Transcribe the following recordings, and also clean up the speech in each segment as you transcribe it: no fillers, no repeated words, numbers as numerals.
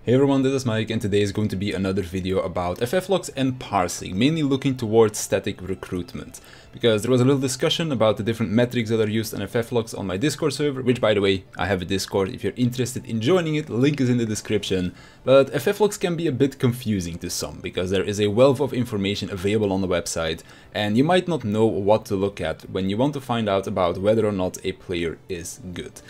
Hey everyone, this is Mike and today is going to be another video about FFLogs and parsing, mainly looking towards static recruitment. Because there was a little discussion about the different metrics that are used on FFLogs on my Discord server, which by the way, I have a Discord if you're interested in joining it, link is in the description. But FFLogs can be a bit confusing to some, because there is a wealth of information available on the website, and you might not know what to look at when you want to find out about whether or not a player is good.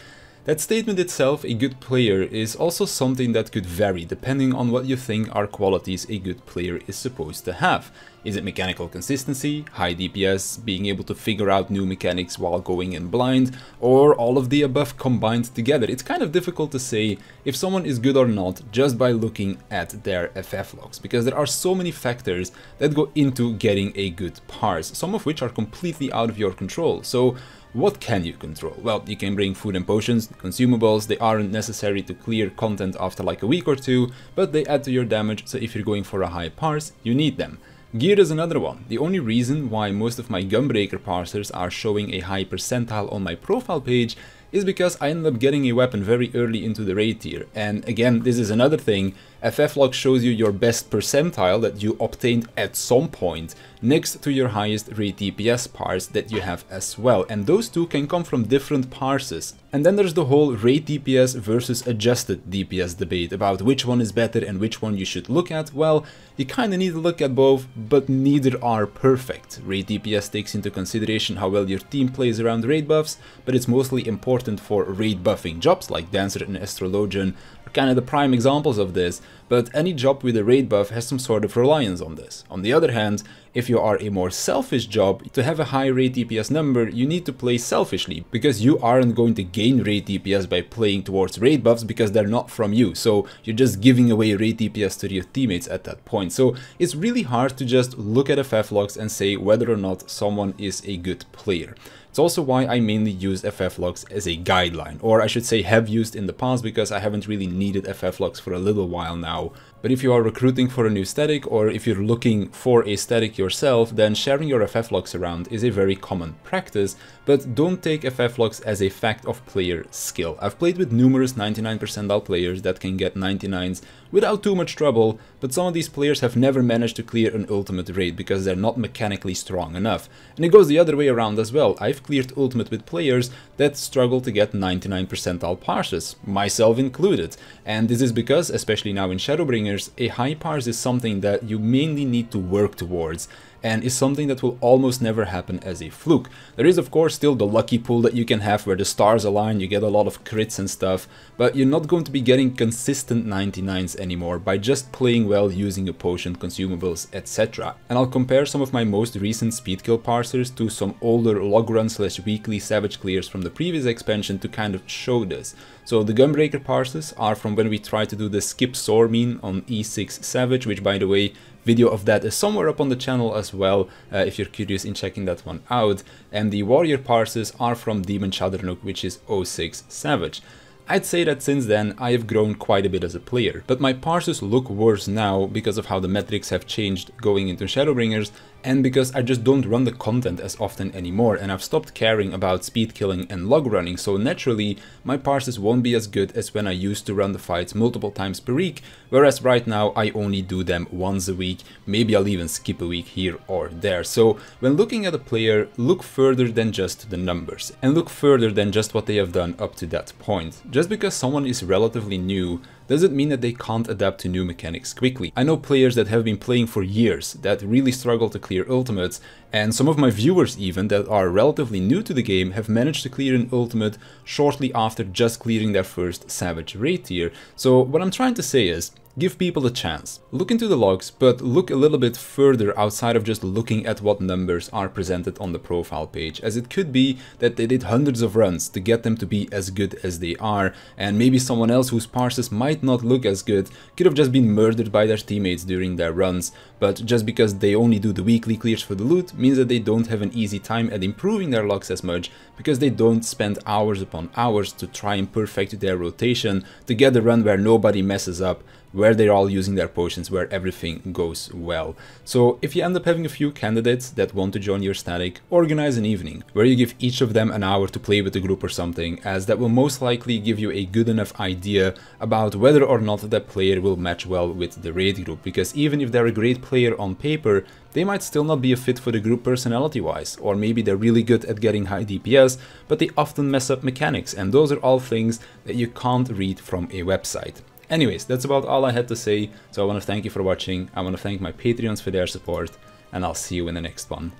That statement itself, a good player, is also something that could vary depending on what you think are qualities a good player is supposed to have. Is it mechanical consistency, high DPS, being able to figure out new mechanics while going in blind, or all of the above combined together? It's kind of difficult to say if someone is good or not just by looking at their FFLogs, because there are so many factors that go into getting a good parse, some of which are completely out of your control. So what can you control? Well, you can bring food and potions, consumables. They aren't necessary to clear content after like a week or two, but they add to your damage, so if you're going for a high parse, you need them. Gear is another one. The only reason why most of my Gunbreaker parsers are showing a high percentile on my profile page is because I ended up getting a weapon very early into the raid tier. And again, this is another thing. FFlog shows you your best percentile that you obtained at some point next to your highest raid DPS parse that you have as well. And those two can come from different parses. And then there's the whole raid DPS versus adjusted DPS debate about which one is better and which one you should look at. Well, you kind of need to look at both, but neither are perfect. Raid DPS takes into consideration how well your team plays around raid buffs, but it's mostly important for raid buffing jobs like Dancer and Astrologian are kind of the prime examples of this, but any job with a raid buff has some sort of reliance on this. On the other hand, if you are a more selfish job, to have a high raid DPS number, you need to play selfishly, because you aren't going to gain raid DPS by playing towards raid buffs because they're not from you, so you're just giving away raid DPS to your teammates at that point. So it's really hard to just look at FFLogs and say whether or not someone is a good player. It's also why I mainly use FFLogs as a guideline, or I should say have used in the past, because I haven't really needed FFLogs for a little while now. But if you are recruiting for a new static, or if you're looking for a static yourself, then sharing your FFLogs around is a very common practice, but don't take FFLogs as a fact of player skill. I've played with numerous 99 percentile players that can get 99s without too much trouble, but some of these players have never managed to clear an ultimate raid because they're not mechanically strong enough. And it goes the other way around as well. I've cleared ultimate with players that struggle to get 99 percentile parses, myself included. And this is because, especially now in Shadowbringers, a high parse is something that you mainly need to work towards, and is something that will almost never happen as a fluke. There is of course still the lucky pool that you can have where the stars align, you get a lot of crits and stuff, but you're not going to be getting consistent 99s anymore by just playing well using a potion, consumables, etc. And I'll compare some of my most recent speed kill parsers to some older log run / weekly savage clears from the previous expansion to kind of show this. So the Gunbreaker parsers are from when we tried to do the skip soar mean on E6 savage, which by the way, video of that is somewhere up on the channel as well, if you're curious in checking that one out. And the warrior parsers are from Demon Shadownook, which is 06 savage. I'd say that since then I have grown quite a bit as a player, but my parsers look worse now because of how the metrics have changed going into Shadowbringers, and because I just don't run the content as often anymore, and I've stopped caring about speed killing and log running, so naturally my parsers won't be as good as when I used to run the fights multiple times per week, whereas right now I only do them once a week, maybe I'll even skip a week here or there. So when looking at a player, look further than just the numbers, and look further than just what they have done up to that point. Just because someone is relatively new doesn't mean that they can't adapt to new mechanics quickly. I know players that have been playing for years that really struggle to clear ultimates, and some of my viewers even that are relatively new to the game have managed to clear an ultimate shortly after just clearing their first savage raid tier. So what I'm trying to say is, give people a chance. Look into the logs, but look a little bit further outside of just looking at what numbers are presented on the profile page, as it could be that they did hundreds of runs to get them to be as good as they are, and maybe someone else whose parses might not look as good could have just been murdered by their teammates during their runs, but just because they only do the weekly clears for the loot means that they don't have an easy time at improving their logs as much, because they don't spend hours upon hours to try and perfect their rotation to get a run where nobody messes up, where they're all using their potions, where everything goes well. So if you end up having a few candidates that want to join your static, organize an evening where you give each of them an hour to play with the group or something, as that will most likely give you a good enough idea about whether or not that player will match well with the raid group, because even if they're a great player on paper, they might still not be a fit for the group personality wise, or maybe they're really good at getting high DPS, but they often mess up mechanics, and those are all things that you can't read from a website. Anyways, that's about all I had to say, so I want to thank you for watching, I want to thank my Patreons for their support, and I'll see you in the next one.